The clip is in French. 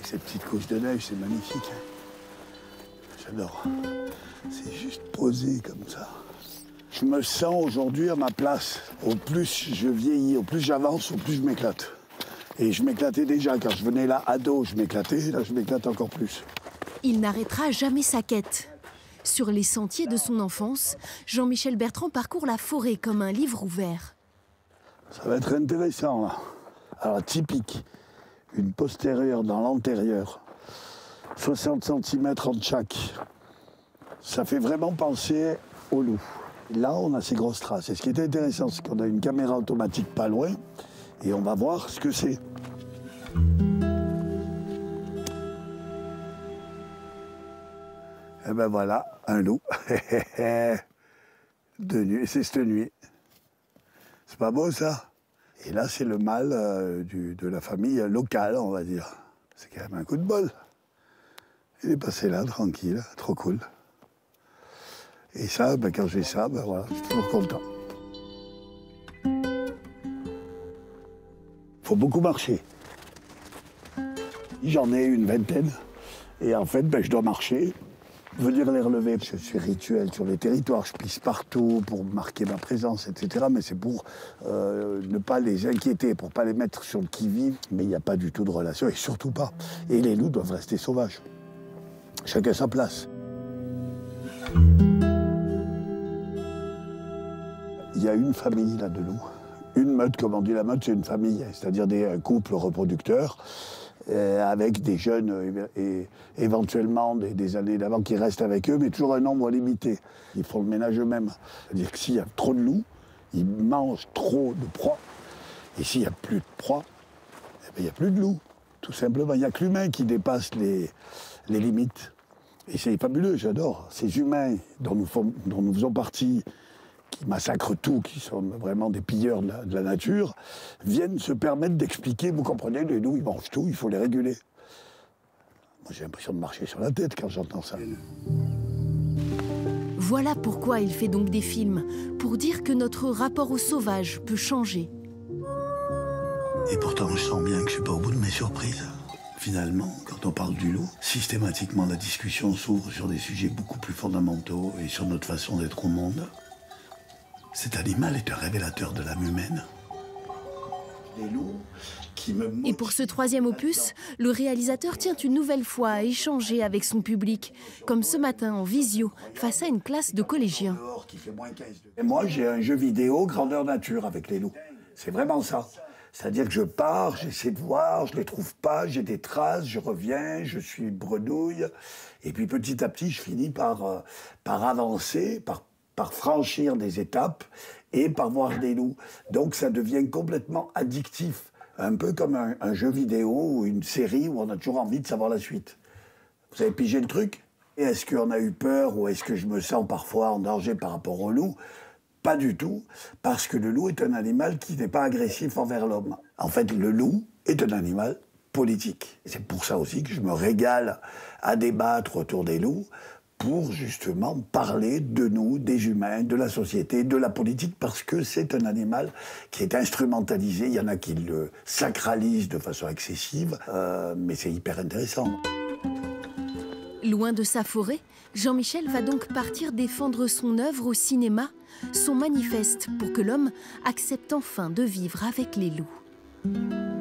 ces petites couches de neige, c'est magnifique. J'adore. C'est juste posé comme ça. Je me sens aujourd'hui à ma place. Au plus je vieillis, au plus j'avance, au plus je m'éclate. Et je m'éclatais déjà. Quand je venais là, ado, je m'éclatais. Là, je m'éclate encore plus. Il n'arrêtera jamais sa quête. Sur les sentiers de son enfance, Jean-Michel Bertrand parcourt la forêt comme un livre ouvert. Ça va être intéressant, là. Alors, typique. Une postérieure dans l'antérieure. 60 cm entre chaque. Ça fait vraiment penser au loup. Là, on a ces grosses traces. Et ce qui est intéressant, c'est qu'on a une caméra automatique pas loin. Et on va voir ce que c'est. Et ben voilà, un loup. De nuit, c'est cette nuit. C'est pas beau, ça? Et là, c'est le mâle de la famille locale, on va dire. C'est quand même un coup de bol. Il est passé là, tranquille, trop cool. Et ça, ben, quand j'ai ça, ben voilà, je suis toujours content. Faut beaucoup marcher. J'en ai une vingtaine. Et en fait, ben, je dois marcher, venir les relever. Je suis rituel sur les territoires, je pisse partout pour marquer ma présence, etc. Mais c'est pour ne pas les inquiéter, pour ne pas les mettre sur le qui-vive. Mais il n'y a pas du tout de relation, et surtout pas. Et les loups doivent rester sauvages. Chacun sa place. Il y a une famille là de loups. Une meute, comme on dit, la meute, c'est une famille, c'est-à-dire des couples reproducteurs avec des jeunes et éventuellement des années d'avant qui restent avec eux, mais toujours un nombre limité. Ils font le ménage eux-mêmes. C'est-à-dire que s'il y a trop de loups, ils mangent trop de proies. Et s'il n'y a plus de proies, eh bien, il n'y a plus de loups, tout simplement. Il n'y a que l'humain qui dépasse les limites. Et c'est fabuleux, j'adore. Ces humains dont nous faisons partie, qui massacrent tout, qui sont vraiment des pilleurs de la nature, viennent se permettre d'expliquer, vous comprenez, les loups, ils mangent tout, il faut les réguler. Moi, j'ai l'impression de marcher sur la tête quand j'entends ça. Voilà pourquoi il fait donc des films, pour dire que notre rapport au sauvage peut changer. Et pourtant, je sens bien que je suis pas au bout de mes surprises. Finalement, quand on parle du loup, systématiquement, la discussion s'ouvre sur des sujets beaucoup plus fondamentaux et sur notre façon d'être au monde. Cet animal est un révélateur de l'âme humaine. Les loups qui me motivent. Et pour ce troisième opus, le réalisateur tient une nouvelle fois à échanger avec son public, comme ce matin en visio, face à une classe de collégiens. Et moi, j'ai un jeu vidéo grandeur nature avec les loups. C'est vraiment ça. C'est-à-dire que je pars, j'essaie de voir, je ne les trouve pas, j'ai des traces, je reviens, je suis bredouille. Et puis petit à petit, je finis par avancer, par franchir des étapes et par voir des loups. Donc ça devient complètement addictif, un peu comme un jeu vidéo ou une série où on a toujours envie de savoir la suite. Vous avez pigé le truc? Et est-ce qu'on a eu peur ou est-ce que je me sens parfois en danger par rapport au loup? Pas du tout, parce que le loup est un animal qui n'est pas agressif envers l'homme. En fait, le loup est un animal politique. C'est pour ça aussi que je me régale à débattre autour des loups, pour justement parler de nous, des humains, de la société, de la politique, parce que c'est un animal qui est instrumentalisé. Il y en a qui le sacralisent de façon excessive, mais c'est hyper intéressant. Loin de sa forêt, Jean-Michel va donc partir défendre son œuvre au cinéma, son manifeste pour que l'homme accepte enfin de vivre avec les loups.